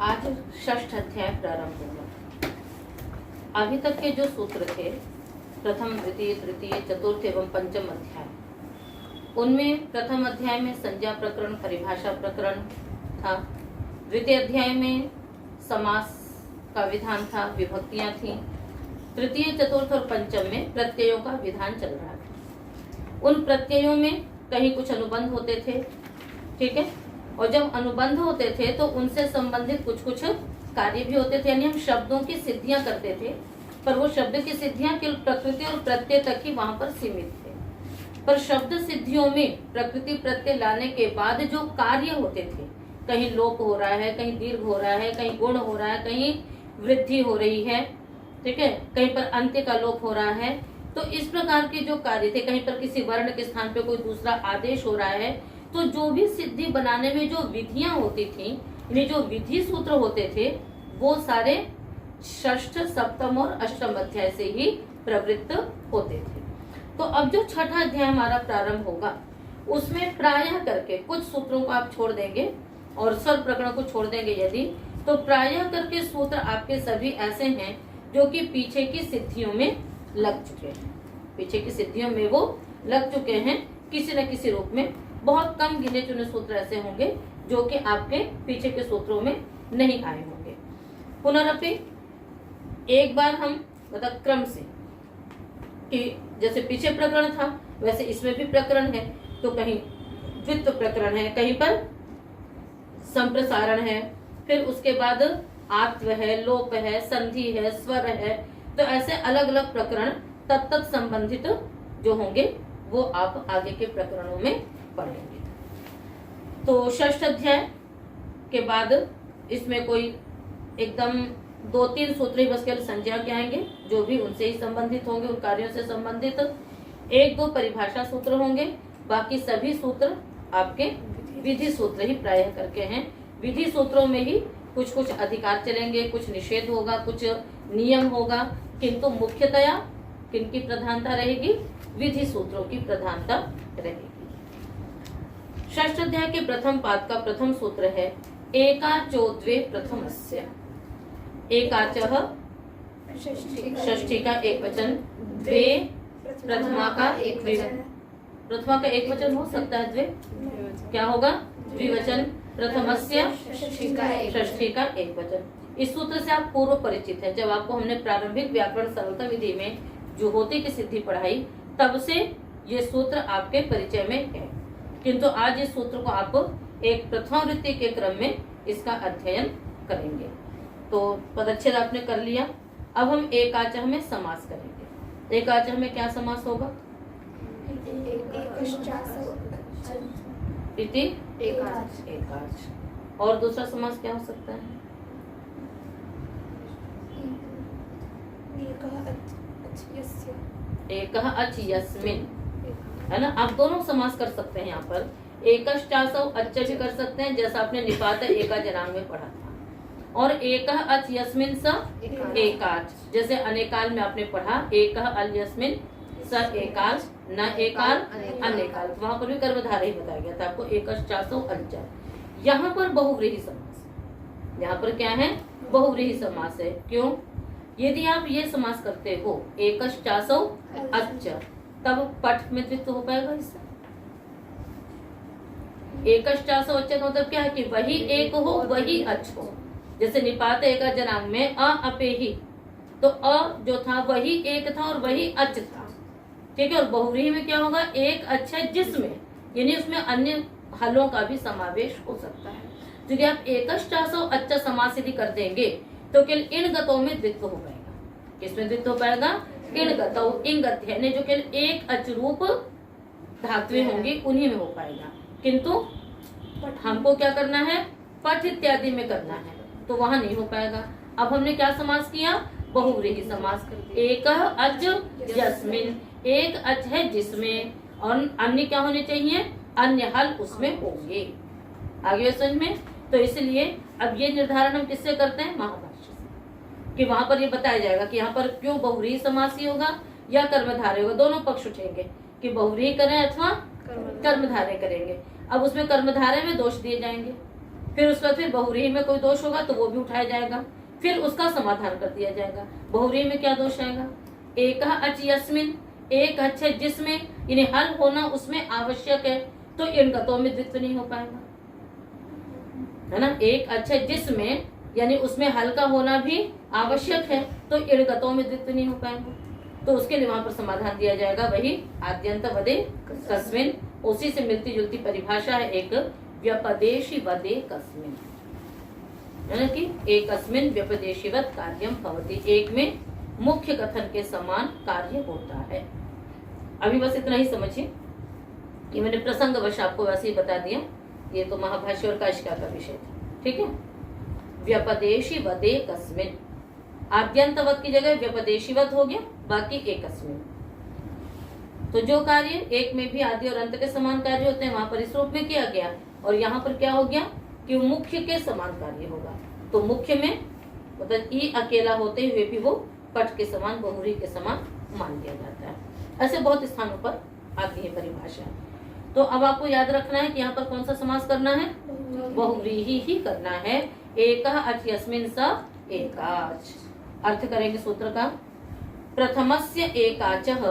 आज षष्ठ अध्याय प्रारंभ होगा। अभी तक के जो सूत्र थे प्रथम द्वितीय तृतीय चतुर्थ एवं पंचम अध्याय, उनमें प्रथम अध्याय में संज्ञा प्रकरण परिभाषा प्रकरण था। द्वितीय अध्याय में समास का विधान था, विभक्तियां थी। तृतीय चतुर्थ और पंचम में प्रत्ययों का विधान चल रहा था। उन प्रत्ययों में कहीं कुछ अनुबंध होते थे, ठीक है, और जब अनुबंध होते थे तो उनसे संबंधित कुछ कुछ कार्य भी होते थे, यानी हम शब्दों की सिद्धियां करते थे, पर वो शब्द की सिद्धियां केवल प्रकृति और प्रत्यय तक ही वहां पर सीमित थे। पर शब्द सिद्धियों में प्रकृति प्रत्यय लाने के बाद जो कार्य होते थे, कहीं लोप हो रहा है, कहीं दीर्घ हो रहा है, कहीं गुण हो रहा है, कहीं वृद्धि हो रही है, ठीक है, कहीं पर अंत्य का लोप हो रहा है, तो इस प्रकार के जो कार्य थे, कहीं पर किसी वर्ण के स्थान पे कोई दूसरा आदेश हो रहा है, तो जो भी सिद्धि बनाने में जो विधियां होती थी, यानी जो विधि सूत्र होते थे, वो सारे षष्ठ सप्तम और अष्टम अध्याय से ही प्रवृत्त होते थे। तो अब जो छठा अध्याय हमारा प्रारंभ होगा, उसमें प्रायः करके कुछ सूत्रों को आप छोड़ देंगे और सर्व प्रकरण को छोड़ देंगे यदि, तो प्रायः करके सूत्र आपके सभी ऐसे हैं जो कि पीछे की सिद्धियों में लग चुके हैं, पीछे की सिद्धियों में वो लग चुके हैं किसी न किसी रूप में। बहुत कम गिने चुने सूत्र ऐसे होंगे जो कि आपके पीछे के सूत्रों में नहीं आए होंगे। पुनरपि एक बार हम मतलब क्रम से, कि जैसे पीछे प्रकरण था वैसे इसमें भी प्रकरण है, तो कहीं द्वित्व प्रकरण है, कहीं पर संप्रसारण है, फिर उसके बाद आत्व है, लोप है, संधि है, स्वर है, तो ऐसे अलग अलग प्रकरण तत्त संबंधित जो होंगे वो आप आगे के प्रकरणों में पढ़ेंगे। तो षष्ठ अध्याय के बाद इसमें कोई एकदम 2-3 सूत्र ही बस केवल संज्ञा के आएंगे, जो भी उनसे ही संबंधित होंगे, उन कार्यों से संबंधित 1-2 परिभाषा सूत्र होंगे। बाकी सभी सूत्र आपके विधि सूत्र ही प्रायः करके हैं। विधि सूत्रों में ही कुछ कुछ अधिकार चलेंगे, कुछ निषेध होगा, कुछ नियम होगा, किंतु मुख्यतया किनकी प्रधानता रहेगी? विधि सूत्रों की प्रधानता रहेगी। षष्ठ अध्याय के प्रथम पाद का प्रथम सूत्र है एकाचो द्वे प्रथमस्य। एकाचः षष्ठी का एक वचन, द्वे प्रथमा का एक वचन। प्रथमा का एक वचन हो सकता है द्वे, क्या होगा? द्विवचन। प्रथमस्य षष्ठी का एक वचन। इस सूत्र से आप पूर्व परिचित है। जब आपको हमने प्रारंभिक व्याकरण सरलता विधि में जुहोती की सिद्धि पढ़ाई, तब से ये सूत्र आपके परिचय में है, किंतु आज इस सूत्र को आप एक प्रथमावृत्ति के क्रम में इसका अध्ययन करेंगे। तो पदच्छेद आपने कर लिया। अब हम एकाचः में समास करेंगे। एकाचः में क्या समास होगा? इति एकाच। और दूसरा समास क्या हो सकता है? एकः अच यस्मिन, है ना। आप दोनों समास कर सकते हैं यहाँ पर। एकश्चासौ अच्च भी कर सकते हैं, जैसा आपने निपात एका जनांग में पढ़ा था। और एकः अच यस्मिन स एकाच, जैसे अनेकाल में आपने पढ़ा एकः अल यस्मिन स एकाच न एकाल अनेकाल, वहां पर भी कर्मधारय ही बताया गया था आपको। एकश्चासौ अच्च। यहाँ पर बहुव्रीहि समास, यहाँ पर क्या है? बहुव्रीहि समास है। क्यों? यदि आप ये समास करते हो एकश्चासौ अच्च, तब पठ में द्वित्व हो पाएगा इससे। एकश्चासौ अच्च का मतलब क्या है? कि वही एक हो, वही अच हो। जैसे निपात एका जनांग में अ अपे ही, तो अ जो था वही एक था और वही अच था, ठीक है। और बहुव्रीहि में क्या होगा? एक अच है जिसमें, यानी उसमें अन्य हलों का भी समावेश हो सकता है। तो यदि आप एकश्चासौ अच्च समास यदि कर देंगे तो केवल इन गतों में द्वित्व हो पाएगा। किसमें द्वित्व हो पाएगा? इन गतौ, इन गत्य, यानी जो केवल एक अचरूप धातुएं होंगी उन्हीं में हो पाएगा। किंतु हमको क्या करना है? पठ इत्यादि में करना है, तो वहां नहीं हो पाएगा। अब हमने क्या समास किया? बहुव्रीहि समास। एकः अच यस्मिन, एक अच है जिसमें, और अन्य क्या होने चाहिए? अन्य हल उसमें होंगे। आगे समझ में? तो इसलिए अब ये निर्धारण हम किससे करते हैं? महाभाष्य से, कि वहां पर ये बताया जाएगा कि यहाँ पर क्यों बहुव्रीहि समास ही होगा या कर्मधारय होगा। दोनों पक्ष उठेंगे कि बहुव्रीहि करें अथवा कर्मधारय करेंगे। अब उसमें कर्मधारय में दोष दिए जाएंगे, फिर उसका फिर बहुव्रीहि में कोई दोष होगा तो वो भी उठाया जाएगा, फिर उसका समाधान कर दिया जाएगा। बहुव्रीहि में क्या दोष आएगा? एक अच यस्मिन, एक अच है जिसमें, यानी हल होना उसमें आवश्यक है, तो इणगतों में द्वित्व नहीं हो पाएगा, है ना। एक अच है जिसमें, यानी उसमें हल का होना भी आवश्यक है, तो इणगतों में द्वित्व नहीं हो पाएगा, तो उसके लिए वहां पर समाधान दिया जाएगा, वही आद्यंत वदे कस्मिन। उसी से मिलती जुलती परिभाषा है एक व्यपदेशी वदे कस्मिन, है ना, कि एकस्मिन व्यपदेशीवत कार्यम भवति, एक में मुख्य कथन के समान कार्य होता है। अभी बस इतना ही समझिए, ये मैंने प्रसंगवश आपको वैसे ही बता दिया, ये तो महाभाष्य और काशिका का विषय था, ठीक है। व्यपदेशी वदे कस्मिन, आद्यंतवत की जगह व्यपदेशीवत हो गया, बाकी एकस्मिन। तो जो कार्य एक में भी आदि और अंत के समान कार्य होते हैं, वहां पर इस रूप में किया गया, और यहाँ पर क्या हो गया कि मुख्य के समान कार्य होगा। तो मुख्य में मतलब ई अकेला होते हुए भी वो पट के समान, बहुव्रीहि के समान मान लिया जाता है। ऐसे बहुत स्थानों पर आती है परिभाषा। तो अब आपको याद रखना है कि यहाँ पर कौन सा समास करना है? बहुव्रीहि ही करना है। एक अच यस्मिन स एकाच। अर्थ करेंगे सूत्र का, प्रथमस्य एकाचः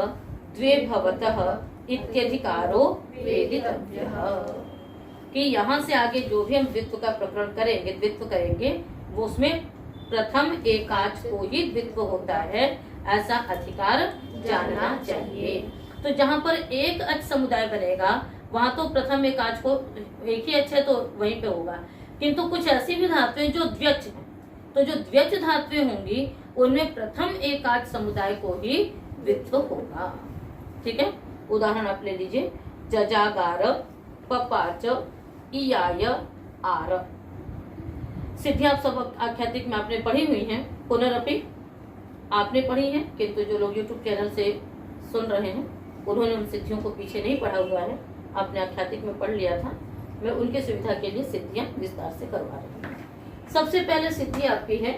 द्वे भवतः इत्यधिकारो वेदितव्यः, कि यहाँ से आगे जो भी हम द्वित्व का प्रकरण करेंगे, द्वित्व करेंगे, वो उसमें प्रथम एकाच को ही द्वित्व होता है, ऐसा अधिकार जानना चाहिए। तो जहाँ पर एक अच समुदाय बनेगा, वहां तो प्रथम एकाच को, एक ही अच है तो वहीं पे होगा, किंतु कुछ ऐसी भी धातुएं जो द्व्यच है, तो जो द्व्यच धातुएं होंगी उनमें प्रथम एकाच समुदाय को ही द्वित्व होगा, ठीक है। उदाहरण आप ले लीजिए, जजागार, पपाच, इयाय, आर। सिद्धि आप सब आख्यातिक में आपने पढ़ी हुई हैं, पुनरअपि आपने पढ़ी है, किंतु जो लोग YouTube चैनल से सुन रहे हैं उन्होंने उन सिद्धियों को पीछे नहीं पढ़ा हुआ है, आपने आख्यातिक में पढ़ लिया था। मैं उनके सुविधा के लिए सिद्धियां विस्तार से करवा रही हूँ। सबसे पहले सिद्धि आपकी है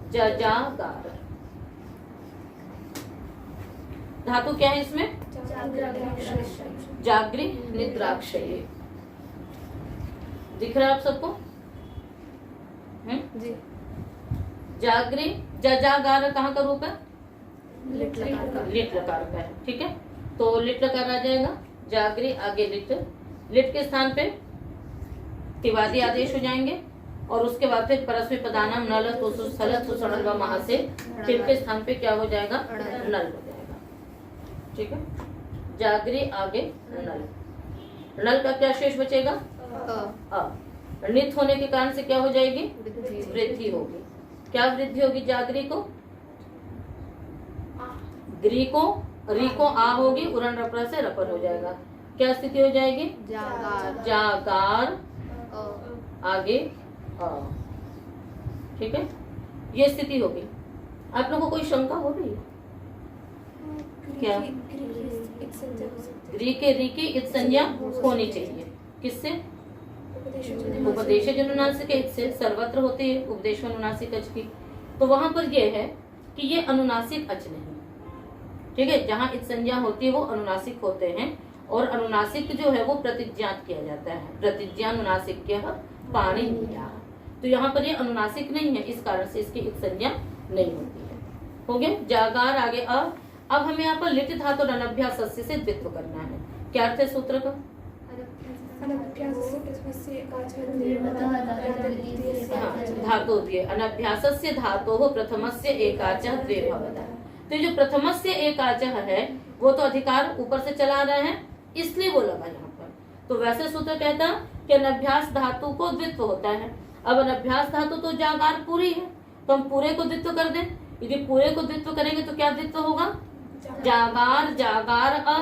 जजागार। धातु क्या है इसमें? जागृ निद्राक्षय। दिख रहा है आप सबको? जी। जागृ, जजागार कहाँ का रूप है? लिट लकार का है, ठीक है। तो लिट लकार आ जाएगा, जागृ आगे लिट, लिट के स्थान पे तिवादी आदेश हो जाएंगे, और उसके बाद फिर परस्मै पदानाम नल तो स्थल तो सड़ल व महा से टिप के स्थान पे क्या हो जाएगा? नल हो जाएगा, ठीक है। जागृ आगे नल, नल का क्या शेष बचेगा? अ। नित होने के कारण से क्या हो जाएगी? वृद्धि होगी। क्या वृद्धि होगी? जागृ को, ग्री को, री को आ होगी, उरण रपरा से रपर हो जाएगा। क्या स्थिति हो जाएगी? जागार, जागार आगे अ, ठीक है, ये स्थिति होगी। आप लोगों को कोई शंका हो रही है क्या? ग्री के री की इत संज्ञा होनी चाहिए, किससे? उपदेश अनुनासिक इत से, सर्वत्र होती है उपदेश अनुनासिक अच की। तो वहां पर यह है कि ये अनुनासिक अच नहीं, ठीक है। जहाँ इत संज्ञा होती है वो अनुनासिक होते हैं, और अनुनासिक जो है वो प्रतिज्ञात किया जाता है, प्रतिज्ञानुनासिक पाणिनीय। तो यहाँ पर ये अनुनासिक नहीं है, इस कारण से इसकी इत संज्ञा नहीं होती है। हो गया जागार आगे अ। अब हमें यहाँ पर लिट धातु और अनभ्यास से द्वित्व करना है। क्या अर्थ है सूत्र का? धातु दिए, अनभ्यासस्य धातोः प्रथमस्य एकाचः द्वे भवतः। तो जो प्रथमस्य एकाचः है वो तो अधिकार ऊपर से चला रहे हैं, इसलिए वो लगा यहाँ पर। तो वैसे सूत्र कहता कि अनभ्यास धातु को द्वित्व होता है। अब अनभ्यास धातु तो जागार पूरी है, तो हम पूरे को द्वित्व कर दें। यदि पूरे को द्वित्व करेंगे तो क्या द्वित्व होगा? जागार, जागार अ।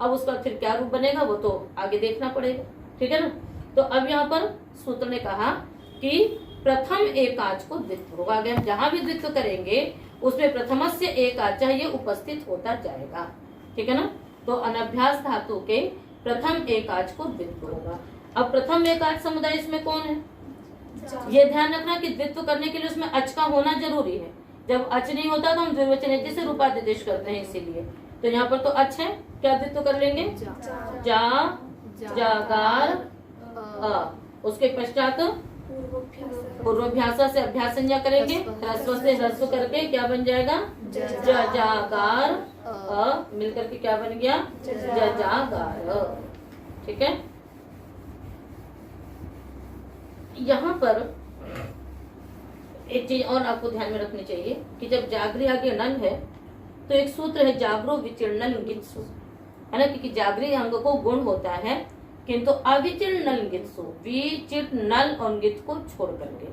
अब उसका फिर क्या रूप बनेगा वो तो आगे देखना पड़ेगा, ठीक है ना। तो अब यहाँ पर सूत्र ने कहा कि प्रथम एकाच को द्वित्व होगा। आगे हम जहां भी द्वित्व करेंगे उसमें प्रथमस्य एकाच ये उपस्थित होता जाएगा, ठीक है ना। तो अनभ्यास धातु के प्रथम एकाच को द्वित्व होगा। अब प्रथम एकाच समुदाय इसमें कौन है? ये ध्यान रखना कि द्वित्व करने के लिए उसमें अच का होना जरूरी है। जब अच नहीं होता तो हम द्विवचन से रूपादेश करते हैं, इसीलिए। तो यहाँ पर तो अच है, क्या द्वित्व कर लेंगे? जा, जागार अ। उसके पश्चात पूर्वाभ्यास से अभ्यास संज्ञा करेंगे, ह्रस्व से ह्रस्व करके क्या बन जाएगा, जजागार। मिलकर के क्या बन गया, जजागार। ठीक है। यहाँ पर एक चीज और आपको ध्यान में रखनी चाहिए कि जब जागरी आगे नल है तो एक सूत्र है जागरो विचीर्णल इंगित सु, है ना, क्योंकि जागरी अंग को गुण होता है किंतु अविचीर्णल इंगित सु, विचीर्णल और इंगित को छोड़ करके,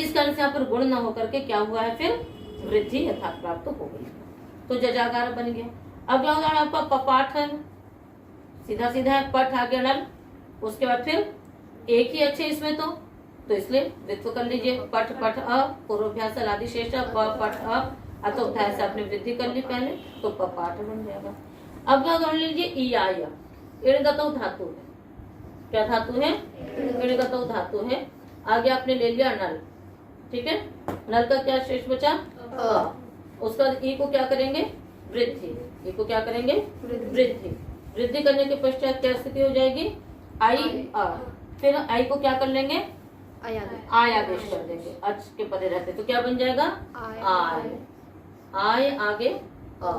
इस कारण से यहाँ पर गुण न होकर के क्या हुआ है, फिर वृद्धि यथार्थ प्राप्त हो गई, तो जजागार बन गया। अगला उदाहरण आपका पपाठ है, सीधा सीधा है, पठ आगे नल, उसके बाद फिर एक ही अच्छे इसमें तो इसलिए द्वित्व कर लीजिए, पठ पठ अ, पूर्वाभ्यास आदि शेष प पठ अ, अतोध्याय से आपने वृद्धि कर ली पहले, तो पपाठ बन जाएगा। अगला उदाहरण लीजिए इयाय, इणगतौ धातु है, क्या धातु है, इणगतौ धातु है। आगे आपने ले लिया नल, ठीक है, नल का क्या शेष बचा, अ, उसका ई को क्या करेंगे, वृद्धि, ई को क्या करेंगे, वृद्धि। वृद्धि करने के पश्चात क्या स्थिति हो जाएगी, आई अ, फिर आई को क्या कर लेंगे, आय आदेश कर देंगे, अच के परे रहते तो क्या बन जाएगा, आय, आय आगे अ।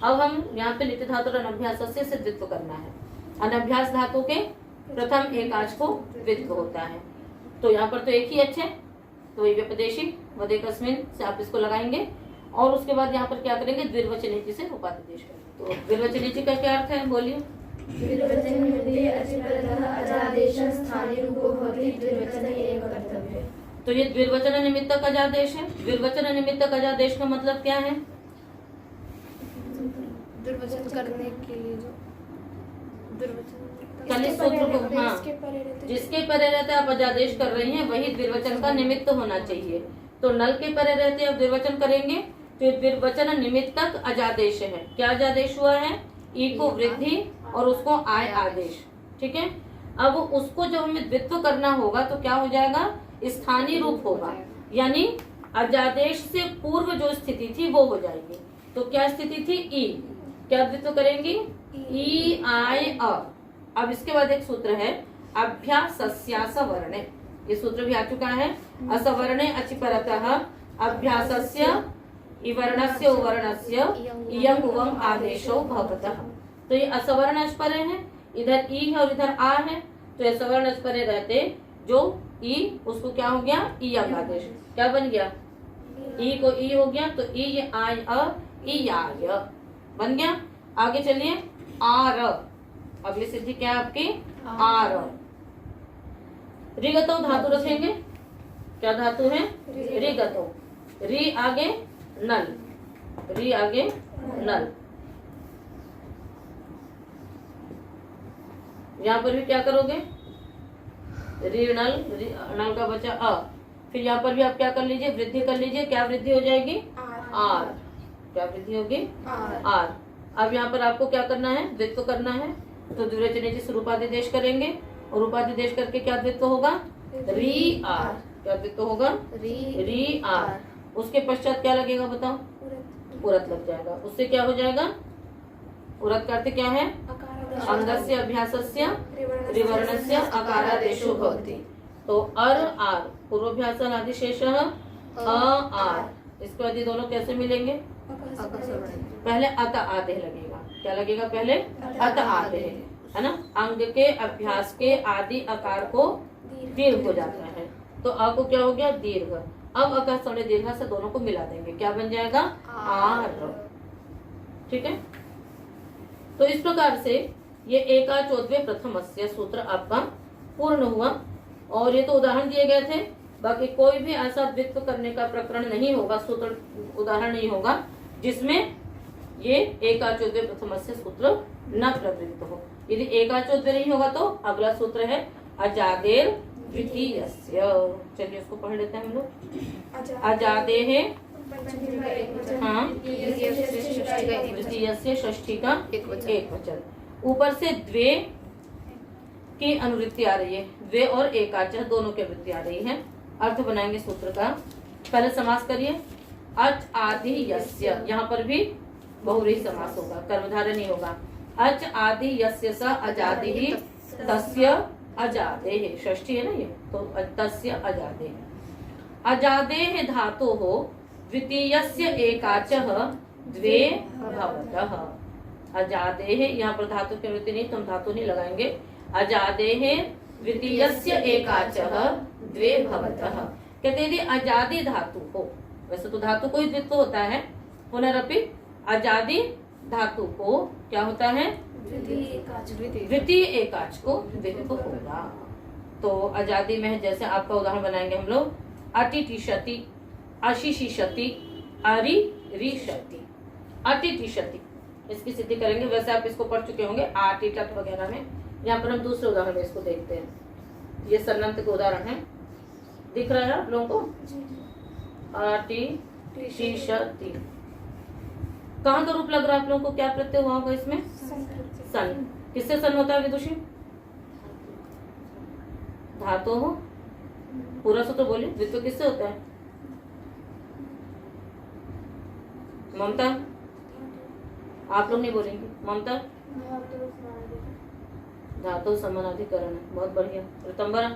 अब हम यहाँ पे लिट धातु और अनभ्यास से द्वित्व करना है। अनभ्यास धातु के प्रथम एक आच को द्वित्व होता है, तो यहाँ पर तो एक ही अच्छे, तो ये व्यपदेशी वदेकस्मिन से आप इसको लगाएंगे और उसके बाद यहाँ पर क्या करेंगे, द्विर्वचनीचि से रूपादेश करेंगे। तो द्विर्वचनीचि का क्या अर्थ है, बोलिए। तो ये द्विर्वचन निमित्तक अजादेश है। द्विर्वचन निमित्तक अजादेश का मतलब क्या है, द्विर्वचन करने के लिए जो कलित सूत्र को, हाँ, जिसके परे रहते आप अजादेश कर रही हैं वही द्विर्वचन का निमित्त होना चाहिए। तो नल के परे रहते आप द्विर्वचन करेंगे तो द्विर्वचन निमित्तक अजादेश है। क्या अजादेश हुआ है, ई को वृद्धि और उसको आय आदेश, ठीक है। अब उसको जब हमें द्वित्व करना होगा तो क्या हो जाएगा, स्थानीय रूप होगा, यानी अजादेश से पूर्व जो स्थिति थी वो हो जाएगी। तो क्या स्थिति थी, ई, क्या द्वित्व करेंगी, ई आय अ। अब इसके बाद एक सूत्र है अभ्यासस्यासवर्णे, ये सूत्र भी आ चुका है, असवर्णे अचिपरतः अभ्यासस्य इवर्णस्य उवर्णस्य इयं उवं आदेशो भवतः। तो ये असवर्ण अस्परे है, इधर ई है और इधर आ है, तो ये सवर्ण अस्परे रहते जो ई, उसको क्या हो गया, इयं आदेश, क्या बन गया, ई को ई हो गया, तो ई ये आय अ, ई आय बन गया। आगे चलिए आर, अगली सिद्धि क्या है आपकी, आर। रिगतो धातु रखेंगे, क्या धातु है, रिगतो, री आगे नल, री आगे नल। यहाँ पर भी क्या करोगे, री नल, नल का बचा अ, फिर यहाँ पर भी आप क्या कर लीजिए, वृद्धि कर लीजिए, क्या वृद्धि हो जाएगी, आर, क्या वृद्धि होगी, आर। अब यहाँ पर आपको क्या करना है, द्वित्व करना है, तो द्विवचनीचि से रूपादिदेश करेंगे और रूपादिदेश करके क्या द्वित्व होगा, री आर, क्या द्वित्व होगा, री आर। उसके पश्चात क्या लगेगा बताओ, उरत लग जाएगा, उससे क्या हो जाएगा, उरत का अर्थ क्या है, अंगस्य अभ्यासस्य त्रिवर्णस्य अकारादेशो भवति। तो अर आर पूर्वाभ्यास आदि शेष अ आर, इसके बाद ये दोनों कैसे मिलेंगे, पहले अत आदेह लगेगा, क्या लगेगा, पहले अत आदेह, है ना। अंग के अभ्यास के आदि आकार को दीर्घ हो जाता है, तो अ को क्या हो गया, दीर्घ। अब अकार सवर्ण दीर्घ से दोनों को मिला देंगे, क्या बन जाएगा, आर, ठीक है। तो इस प्रकार से ये एकाचोद्वे प्रथमस्य सूत्र आपका पूर्ण हुआ। और ये तो उदाहरण दिए गए थे, बाकी कोई भी ऐसा द्वित्व करने का प्रकरण नहीं होगा, सूत्र उदाहरण नहीं होगा जिसमें ये एकाचोद्वे प्रथमस्य सूत्र न प्रवृत्त हो। यदि एकाचोद्वे नहीं होगा तो अगला सूत्र है अजादेर द्वितीयस्य। चलिए उसको पढ़ लेते हैं हम लोग। अजादेह, हाँ, द्वितीयस्य षष्ठी का एक वचन। ऊपर से द्वे की अनुवृत्ति आ रही है, द्वे और एकाच दोनों की वृत्ति आ रही है। अर्थ बनाएंगे सूत्र का, पहले समास करिए। अच आदि यस्य, यहाँ पर भी बहुव्रीहि समास होगा, कर्मधारय नहीं होगा। अच आदि यस्य स अजादि तस्य अजादेः, षष्ठी है ना ये, तो तस्य अजादेः। अजादेः धातोः द्वितीयस्य एकाचः द्वे भवतः। अजादेः, यहाँ पर धातु की वृत्ति नहीं, तुम धातु नहीं लगाएंगे। अजादेः द्वितीयस्य एकाचः द्वे भवतः। कहते यदि अजादि धातु हो, वैसे तो धातु को ही द्वित्व होता है, पुनरपि अजादि धातु को क्या होता है? द्वितीय एकाच को द्वित्व होगा। तो अजादि में जैसे आपका उदाहरण बनाएंगे हम लोग, अटिटिशति, अशिशिशति, अरि रिशति, अटिटिशति, इसकी सिद्धि करेंगे। वैसे आप इसको पढ़ चुके होंगे आटिटट वगैरह में। यहाँ पर हम दूसरे उदाहरण में इसको देखते हैं। ये सन्नंत के उदाहरण है, दिख रहा है आप लोगों को? आटिटिशति, कहाँ का रूप लग रहा है आप लोगों को? क्या प्रत्यय हुआ होगा इसमें? सन। किससे सन होता है विदुषी? धातु हो, पूरा सूत्र बोलिए, द्वित्व किससे होता है? ममता, आप लोग नहीं बोलेंगे। ममता, धातु समानाधिकरण है, बहुत बढ़िया। ऋतंबरा,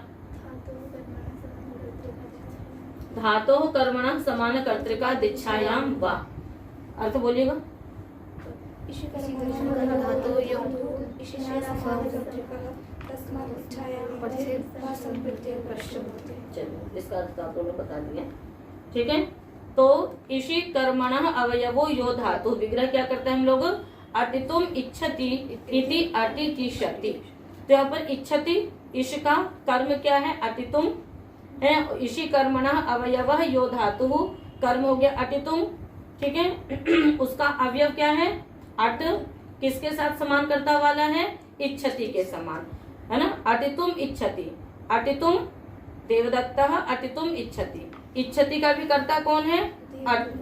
धातु कर्मण समान कर्तृका दीक्षायाम वा, अर्थ बोलिएगा। चलिए, इसका अर्थ आप लोगों ने बता दिया, ठीक है। तो इषि कर्मणः अवयवो यो धातु, विग्रह क्या करते हैं हम लोग? अटितुम इच्छति इति अटितिशति। तो यहाँ पर इच्छति, इष का कर्म क्या है? अटितुम है। इषि कर्मणः अवयवः यो धातु, कर्म हो गया अटितुम, ठीक है। उसका अवयव क्या है? अट, किसके साथ समान करता वाला है? इच्छति के समान, है ना। अटितुम इच्छति, अटितुम देवदत्तः, अटितुम इच्छति। इच्छति का भी कर्ता कौन है?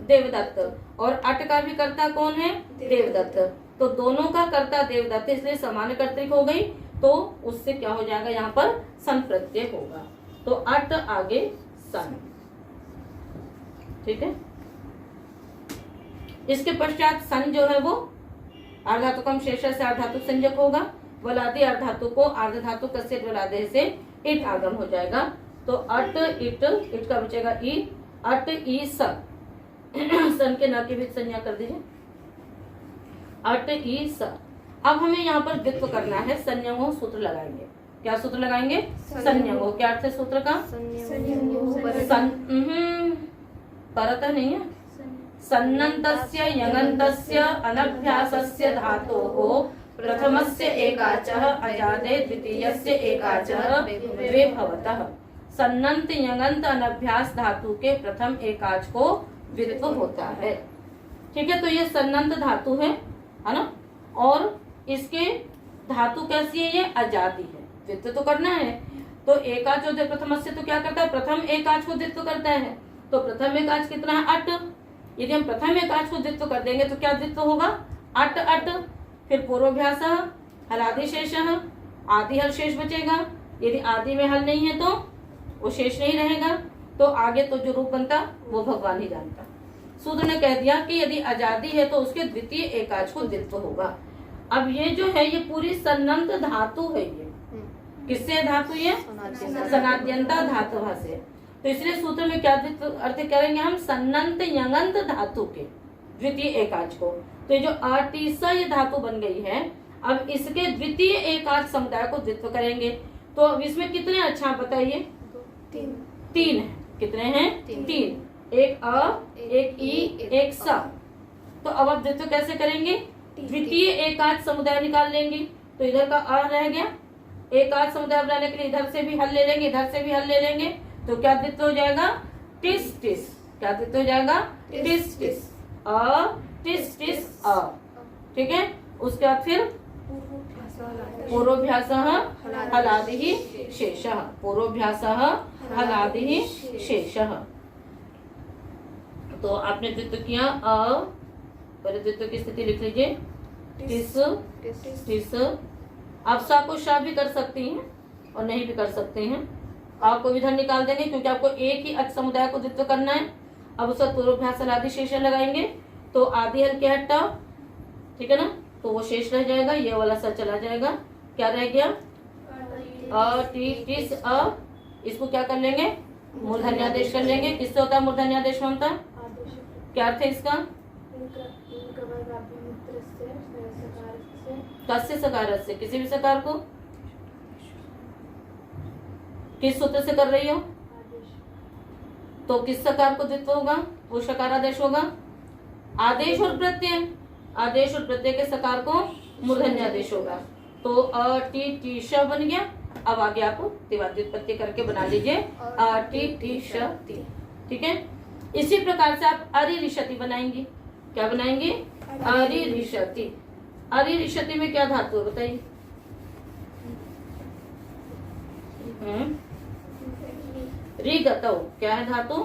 देवदत्त। और अट का भी कर्ता कौन है? देवदत्त। तो दोनों का कर्ता देवदत्त, इसलिए समान कर्तृक हो गई। तो उससे क्या हो जाएगा? यहाँ पर सन प्रत्यय होगा। तो अट आगे सन, ठीक है। इसके पश्चात सन जो है वो अर्धातुकम शेष से अर्धातुक संज्ञक होगा। वलादि अर्धातु को अर्धातु कस्य वलादे से इट आगम हो जाएगा। तो अट इट, इट का बचेगा ई, अट ई स। सन के न के भी संज्ञा कर दीजिए, अट ई स। अब हमें यहाँ पर द्वित्व करना है, संज्ञो सूत्र लगाएंगे। क्या सूत्र लगाएंगे? संज्ञो। क्या अर्थ है सूत्र का? परत नहीं है। सन्नन्तस्य यङन्तस्य अनभ्यासस्य धातोः प्रथमस्य एकाचः अजादे द्वितीयस्य एकाचः द्वे भवतः। सन्नन्त यङन्त अनभ्यास धातु के प्रथम एकाच को द्वित्व होता है, ठीक है। तो ये सन्नन्त धातु है ना। और इसके धातु कैसी है? ये अजादी है, द्वित्व तो करना है। तो एकाच जो प्रथमस्य तो क्या करता है? प्रथम एकाच को द्वित्व करता है। तो प्रथम एकाच कितना है? अट। यदि हम प्रथम एकाच को द्वित्व कर देंगे तो क्या द्वित्व होगा? अट अट। फिर पूर्वभ्यास हलादि शेष, आदि हल शेष बचेगा। यदि आदि में हल नहीं है तो वो शेष नहीं रहेगा। तो आगे तो जो रूप बनता वो भगवान ही जानता। सूत्र ने कह दिया कि यदि अजादी है तो उसके द्वितीय एकाच को द्वित्व होगा। अब ये जो है ये पूरी सन्नंत धातु है। ये किससे धातु? ये सनाद्यंता धातु से। तो इसलिए सूत्र में क्या द्वित्व अर्थ करेंगे हम? सन्नंत यङन्त धातु के द्वितीय एकाच को। तो जो अटिस ये धातु बन गई है, अब इसके द्वितीय एकाच समुदाय को द्वित्व करेंगे। तो अब इसमें कितने अच्छा आप बताइए? तीन है। कितने हैं? तीन। एक अ, एक ई, एक स। तो अब आप द्वित्व कैसे करेंगे? द्वितीय एकाच समुदाय निकाल लेंगे। तो इधर का अ रह गया, एकाच समुदाय बनाने के लिए इधर से भी हल ले लेंगे, इधर से भी हल ले लेंगे। तो क्या द्वित्व हो जाएगा? टिस टिस। क्या द्वित्व हो जाएगा? टिस टिस अ, टिस टिस अ, ठीक है। उसके बाद फिर पूर्वभ्यासः हलादिः शेषः, पूर्वभ्यासः हलादिः शेषः। तो आपने द्वित्व किया अ, पहले द्वित्व की स्थिति लिख लीजिए, टिस टिस। आप सा को शा भी कर सकती हैं और नहीं भी कर सकते हैं। आपको इधर निकाल देंगे क्योंकि आपको एक ही अच समुदाय को द्वित्व करना है। अब उसका पूर्वभ्यास हलादि शेष लगाएंगे। तो आदि हल क्या है? ट, ठीक है ना। तो वो शेष रह जाएगा, ये वाला सा चला जाएगा। क्या रह गया? टिस अ, इसको क्या कर लेंगे, मूर्धन्यादेश कर लेंगे। किससे होता है मूर्धन्यादेश ममता? आदेश क्या अर्थ है इसका? कस्य सकार से, किसी भी सकार को किस सूत्र से कर रही हो? तो किस सकार को द्वित्व होगा? वो सकारादेश होगा। आदेश और प्रत्यय, आदेश और प्रत्यय के सकार को मूर्धन्यादेश होगा। तो अ टी टी श बन गया। अब आगे आप व्युत्पत्ति करके बना लीजिए अ टी टी श ती। ठीक है, इसी प्रकार से आप अरिरिषति बनाएंगे। क्या बनाएंगे? अरिरिषति। अरिरिषति में क्या धातु है बताइए? रिगतौ। क्या है धातु?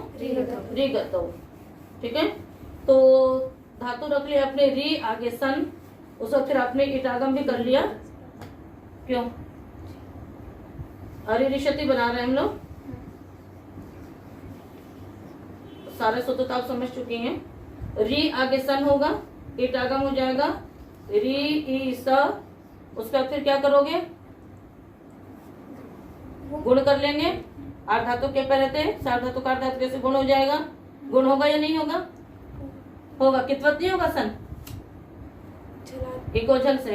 रिगतौ। ठीक है, तो धातु रख लिया आपने री, आगे सन, उसको फिर आपने इटागम भी कर लिया। क्यों? अरिरिषति बना रहे हैं हम लोग। सारे सूत्र तो आप समझ चुकी हैं। री आगे सन होगा, इटागम हो जाएगा, री ई स, उसका फिर क्या करोगे? गुण कर लेंगे। आठ धातु के पे रहते हैं, साठ धातु का आठ धातु कैसे गुण हो जाएगा? गुण होगा या नहीं होगा? होगा। कितवत नहीं होगा सन? इकोजल से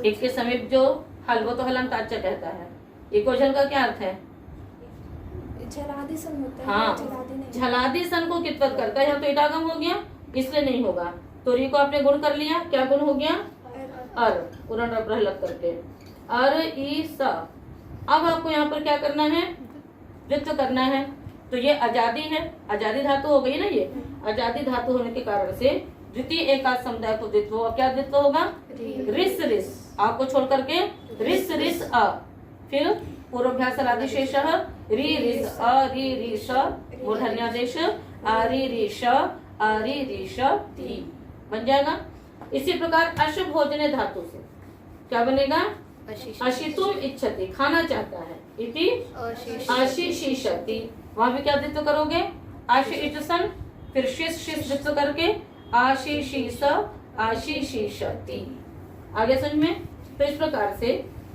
एक के समीप जो हल, वो तो हलंताच्य कहता है। इकोजल का क्या अर्थ है? झलादी सन होता है। हाँ, झलादी सन को कितवत करता है। यहाँ तो इटागम हो गया, इसलिए नहीं होगा। तो री को आपने गुण कर लिया। क्या गुण हो गया? अर, उरण प्रहलत करके अर ई स। अब आपको यहाँ पर क्या करना है? द्वित्व करना है। तो ये आजादी है, आजादी धातु हो गई ना। ये आजादी धातु होने के कारण से द्वितीय एकाच समुदाय को द्वित्व होगा। क्या द्वित्व होगा? रिस रिस, आपको छोड़ करके रिस रिस अ, फिर पूर्वाभ्यास आदिशेष री रिस अ री री श, मूर्धन्यादेश आरी री श आरी री श ती बन जाएगा। इसी प्रकार अशुभोजने धातु से क्या बनेगा? अशितुम इच्छति, खाना चाहता है। इति अशिशिषति, वहां भी क्या द्वित्व करोगे? आशिषसन, फिर शिश शिश द्वित्व करके आशिशीस आशिशीषति। आगे समझ में? तो इस प्रकार से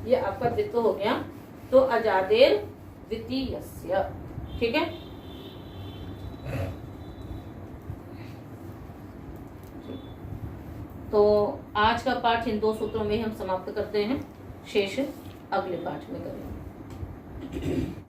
ये आपका द्वित्व हो गया। तो अजादेर द्वितीयस्य। ठीक है, तो आज का पाठ इन दो सूत्रों में हम समाप्त करते हैं। शेष अगले पाठ में करेंगे।